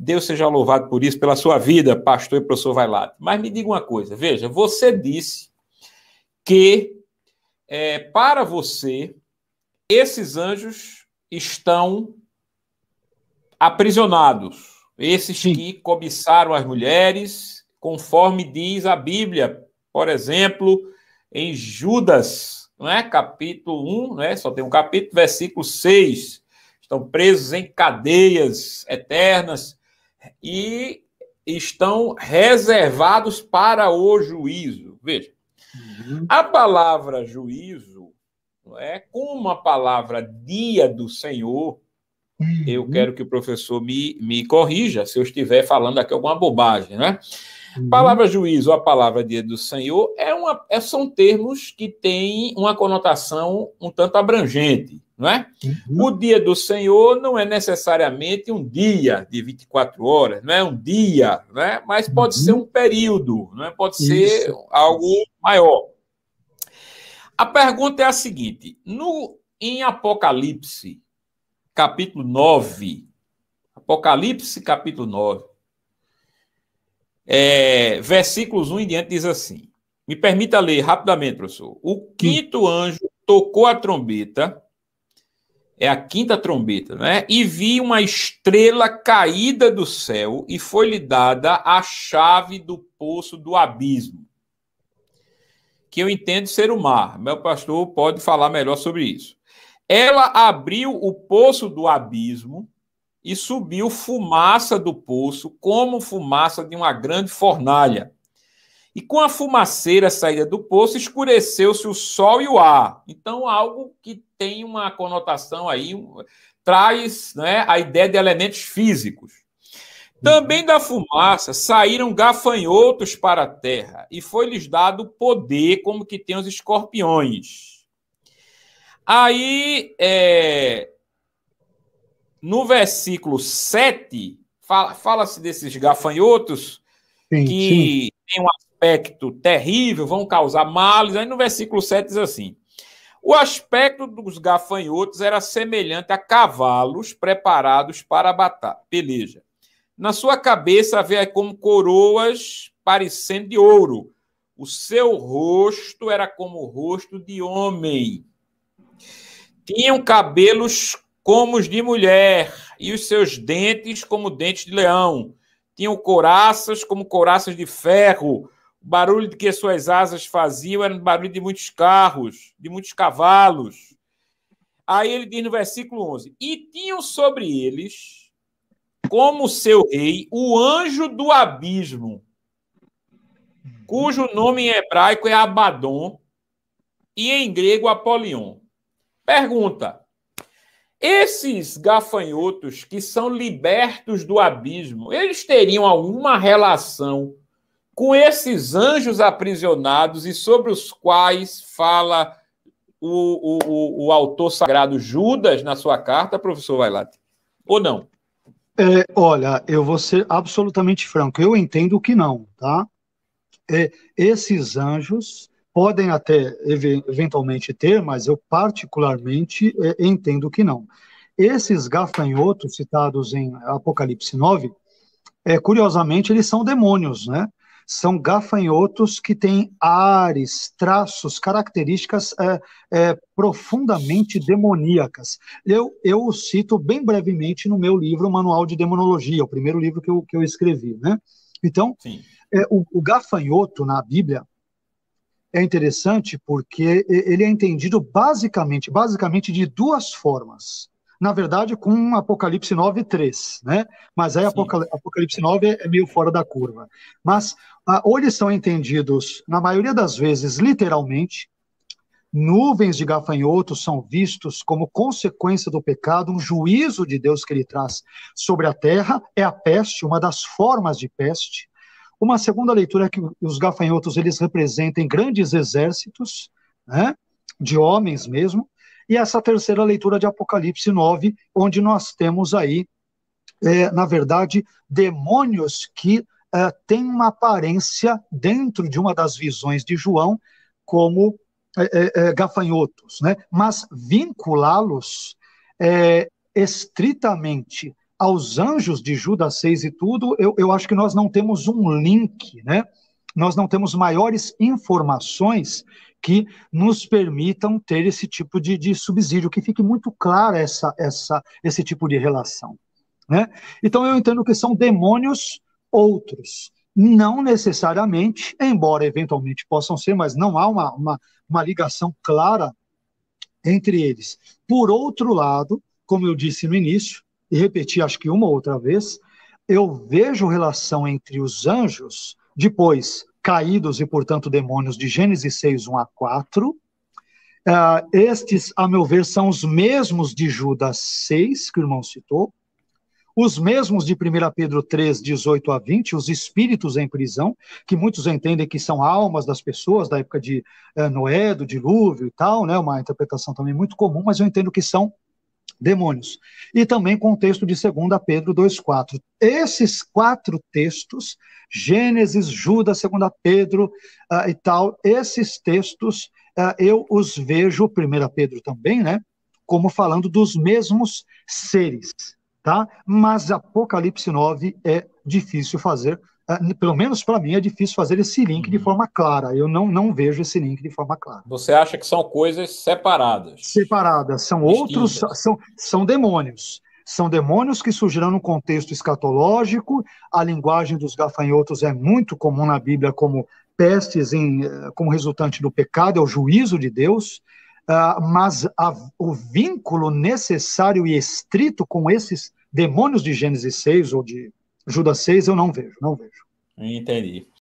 Deus seja louvado por isso, pela sua vida, pastor e professor Vailate. Mas me diga uma coisa, veja, você disse que, para você, esses anjos estão aprisionados, esses Sim. que cobiçaram as mulheres, conforme diz a Bíblia, por exemplo, em Judas, não é? Capítulo 1, não é? Só tem um capítulo, versículo 6, estão presos em cadeias eternas e estão reservados para o juízo. Veja, a palavra juízo, não é? Como a palavra dia do Senhor, eu quero que o professor me corrija se eu estiver falando aqui alguma bobagem, né? Palavra juízo, a palavra dia do Senhor, são termos que têm uma conotação um tanto abrangente, não é? O dia do Senhor não é necessariamente um dia de 24 horas, não é um dia, não é? Mas pode ser um período, não é? Pode ser algo maior. A pergunta é a seguinte, em Apocalipse, capítulo 9, Apocalipse, capítulo 9, versículos 1 em diante, diz assim, me permita ler rapidamente, professor. O quinto anjo tocou a trombeta, é a quinta trombeta, né? E vi uma estrela caída do céu e foi-lhe dada a chave do poço do abismo, que eu entendo ser o mar. Meu pastor pode falar melhor sobre isso. Ela abriu o poço do abismo e subiu fumaça do poço, como fumaça de uma grande fornalha. E com a fumaceira saída do poço, escureceu-se o sol e o ar. Então, algo que tem uma conotação aí, traz, né, a ideia de elementos físicos. Também da fumaça saíram gafanhotos para a terra, e foi-lhes dado poder, como que tem os escorpiões. Aí, no versículo 7, fala-se desses gafanhotos que tem um aspecto terrível, vão causar males. Aí no versículo 7 diz assim, o aspecto dos gafanhotos era semelhante a cavalos preparados para a peleja. Na sua cabeça havia como coroas parecendo de ouro. O seu rosto era como o rosto de homem. Tinham cabelos como os de mulher, e os seus dentes como dentes de leão. Tinham couraças como couraças de ferro. O barulho que suas asas faziam era o barulho de muitos carros, de muitos cavalos. Aí ele diz no versículo 11, e tinham sobre eles, como seu rei, o anjo do abismo, cujo nome em hebraico é Abaddon e em grego Apolion. Pergunta, esses gafanhotos que são libertos do abismo, eles teriam alguma relação com esses anjos aprisionados e sobre os quais fala o autor sagrado Judas na sua carta, professor Vailate? Ou não? Olha, eu vou ser absolutamente franco, eu entendo que não, tá? Esses anjos podem até eventualmente ter, mas eu particularmente entendo que não. Esses gafanhotos citados em Apocalipse 9, curiosamente, eles são demônios, né? São gafanhotos que têm ares, traços, características profundamente demoníacas. Eu o cito bem brevemente no meu livro Manual de Demonologia, o primeiro livro que eu escrevi, né? Então, o gafanhoto na Bíblia é interessante porque ele é entendido basicamente de duas formas. Na verdade, com Apocalipse 9:3, né? Mas aí Apocalipse 9 é meio fora da curva. Mas ou eles são entendidos, na maioria das vezes, literalmente. Nuvens de gafanhotos são vistos como consequência do pecado, um juízo de Deus que ele traz sobre a terra, é a peste, uma das formas de peste. Uma segunda leitura é que os gafanhotos eles representem grandes exércitos, né, de homens mesmo, e essa terceira leitura de Apocalipse 9, onde nós temos aí, na verdade, demônios que têm uma aparência dentro de uma das visões de João como gafanhotos, né? Mas vinculá-los estritamente aos anjos de Judas 6 e tudo, eu acho que nós não temos um link, né? Nós não temos maiores informações que nos permitam ter esse tipo de subsídio, que fique muito claro esse tipo de relação, né? Então eu entendo que são demônios outros, não necessariamente, embora eventualmente possam ser, mas não há uma ligação clara entre eles. Por outro lado, como eu disse no início, e repeti acho que uma ou outra vez, eu vejo relação entre os anjos, depois caídos e, portanto, demônios, de Gênesis 6, 1 a 4. Estes, a meu ver, são os mesmos de Judas 6, que o irmão citou, os mesmos de 1 Pedro 3, 18 a 20, os espíritos em prisão, que muitos entendem que são almas das pessoas da época de Noé, do dilúvio e tal, né? Uma interpretação também muito comum, mas eu entendo que são demônios. E também com o texto de 2 Pedro 2,4. Esses 4 textos, Gênesis, Judas, 2 Pedro e tal, esses textos eu os vejo, 1 Pedro também, né? Como falando dos mesmos seres. Tá? Mas Apocalipse 9 é difícil fazer, pelo menos para mim é difícil fazer esse link de forma clara. Eu não vejo esse link de forma clara. Você acha que são coisas separadas? Separadas, são distintas. Outros, são demônios. São demônios que surgirão no contexto escatológico. A linguagem dos gafanhotos é muito comum na Bíblia como pestes como resultante do pecado, é o juízo de Deus. Mas o vínculo necessário e estrito com esses demônios de Gênesis 6 ou de Judas 6 eu não vejo. Entendi.